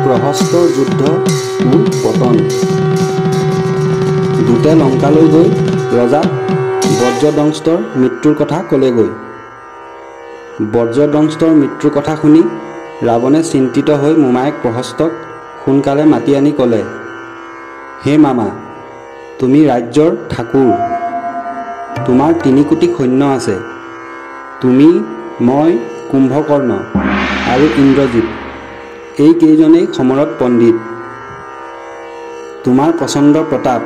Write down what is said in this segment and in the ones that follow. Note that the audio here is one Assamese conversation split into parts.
প্ৰহস্তৰ যুদ্ধ পতন। দূতে লংকালৈ গৈ ৰজাক বজ্ৰদংষ্টৰ মৃত্যুৰ কথা ক'লেগৈ। বজ্ৰদংষ্টৰ মৃত্যুৰ কথা শুনি ৰাৱণে চিন্তিত হৈ মোমায়েক প্ৰহস্তক সোনকালে মাতি আনি ক'লে, হে মামা, তুমি ৰাজ্যৰ ঠাকুৰ, তোমাৰ ৩ কোটি সৈন্য আছে। তুমি, মই, কুম্ভকৰ্ণ আৰু ইন্দ্ৰজিৎ এইকেইজনেই সমৰত পণ্ডিত। তোমাৰ প্ৰচণ্ড প্ৰতাপ,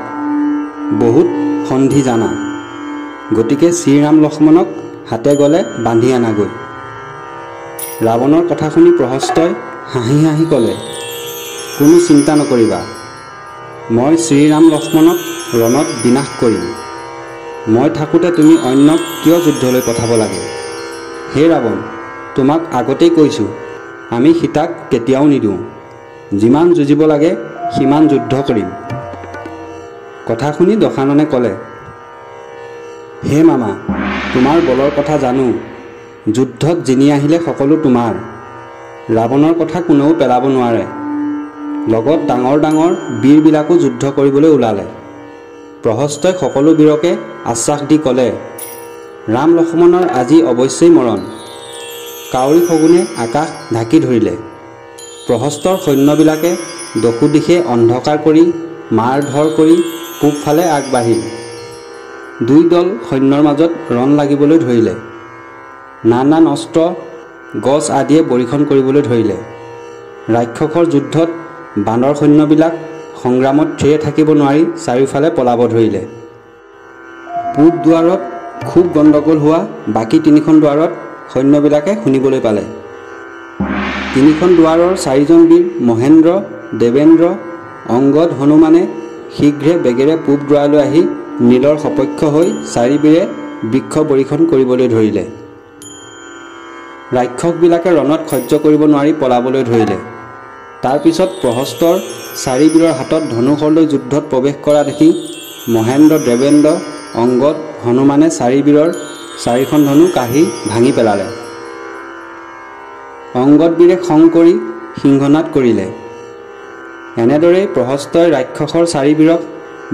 বহুত সন্ধি জানা, গতিকে শ্ৰীৰাম লক্ষ্মণক হাতে গলে বান্ধি আনাগৈ। ৰাৱণৰ কথা শুনি প্ৰহস্তই হাঁহি হাঁহি ক'লে, কোনো চিন্তা নকৰিবা, মই শ্ৰীৰাম লক্ষ্মণক ৰণত বিনাশ কৰিম। মই থাকোঁতে তুমি অন্যক কিয় যুদ্ধলৈ পঠাব লাগে? হে ৰাৱণ, তোমাক আগতেই কৈছোঁ, আমি সীতাক কেতিয়াও নিদিওঁ। যিমান যুঁজিব লাগে সিমান যুদ্ধ কৰিম। কথা শুনি দশাননে ক'লে, হে মামা, তোমাৰ বলৰ কথা জানো, যুদ্ধত জিনি আহিলে সকলো তোমাৰ। ৰাৱণৰ কথা কোনেও পেলাব নোৱাৰে। লগত ডাঙৰ ডাঙৰ বীৰবিলাকো যুদ্ধ কৰিবলৈ ওলালে। প্ৰহস্তই সকলো বীৰকে আশ্বাস দি ক'লে, ৰাম লক্ষ্মণৰ আজি অৱশ্যেই মৰণ। কাউৰী শগুনে আকাশ ঢাকি ধৰিলে। প্ৰহস্তৰ সৈন্যবিলাকে দশোদিশে অন্ধকাৰ কৰি মাৰ ধৰ কৰি পূবফালে আগবাঢ়িল। ২ দল সৈন্যৰ মাজত ৰণ লাগিবলৈ ধৰিলে। নানান অস্ত্ৰ গছ আদিয়ে বৰীক্ষণ কৰিবলৈ ধৰিলে। ৰাক্ষসৰ যুদ্ধত বান্দৰ সৈন্যবিলাক সংগ্ৰামত থিৰে থাকিব নোৱাৰি চাৰিওফালে পলাব ধৰিলে। পূব দুৱাৰত খুব গণ্ডগোল হোৱা বাকী ৩খন দুৱাৰত সৈন্যবিলাকে শুনিবলৈ পালে। ৩খন দুৱাৰৰ 4জন বীৰ মহেন্দ্ৰ, দেৱেন্দ্ৰ, অংগদ, হনুমানে শীঘ্ৰে বেগেৰে পূব দুৱাৰলৈ আহি নীলৰ সপক্ষ হৈ চাৰিবীৰে বৃক্ষ বৰীক্ষণ কৰিবলৈ ধৰিলে। ৰাক্ষসবিলাকে ৰণত সহ্য কৰিব নোৱাৰি পলাবলৈ ধৰিলে। তাৰ পিছত প্ৰহস্তৰ 4 বীৰৰ হাতত ধনুকৰ লৈ যুদ্ধত প্ৰৱেশ কৰা দেখি মহেন্দ্ৰ, দেৱেন্দ্ৰ, অংগদ, হনুমানে 4 বীৰৰ 4খন ধনু কাঢ়ি ভাঙি পেলালে। অংগদ বীৰে খং কৰি সিংহনাদ কৰিলে। এনেদৰেই প্ৰহস্তই ৰাক্ষসৰ 4 বীৰক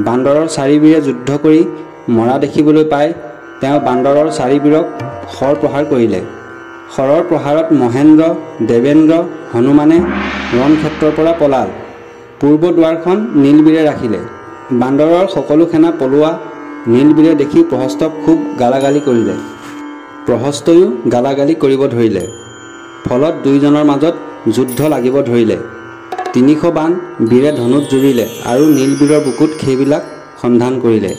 বান্দৰৰ 4 বীৰে যুদ্ধ কৰি মৰা দেখিবলৈ পাই তেওঁ বান্দৰৰ 4 বীৰক শৰ প্ৰহাৰ কৰিলে। শৰৰ প্ৰহাৰত মহেন্দ্ৰ, দেৱেন্দ্ৰ, হনুমানে ৰণক্ষেত্ৰৰ পৰা পলাল। পূৰ্ব দুৱাৰখন নীলবীৰে ৰাখিলে। বান্দৰৰ সকলো সেনা পলোৱা নীলবীৰে দেখি প্ৰহস্তক খুব গালাগালি কৰিলে। প্ৰহস্তইও গালাগালি কৰিব ধৰিলে। ফলত দুয়োজনৰ মাজত যুদ্ধ লাগিব ধৰিলে। ৩০০ বাণ বীৰে ধনুত জুৰিলে আৰু নীলবীৰৰ বুকুত সেইবিলাক সন্ধান কৰিলে।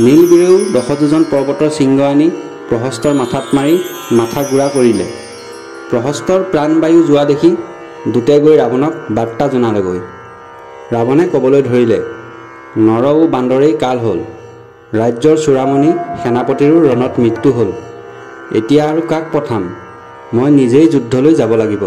নীলবীৰেও ১০ যোজন পৰ্বতৰ শৃংগ আনি প্ৰহস্তৰ মাথাত মাৰি মাথা গুড়া কৰিলে। প্ৰহস্তৰ প্ৰাণবায়ু যোৱা দেখি দূতে গৈ ৰাৱণক বাৰ্তা জনালেগৈ। ৰাৱণে ক'বলৈ ধৰিলে, নৰ ও বান্দৰেই কাল হ'ল। ৰাজ্যৰ চূড়ামণি সেনাপতিৰো ৰণত মৃত্যু হ'ল। এতিয়া আৰু কাক পঠাম? মই নিজেই যুদ্ধলৈ যাব লাগিব।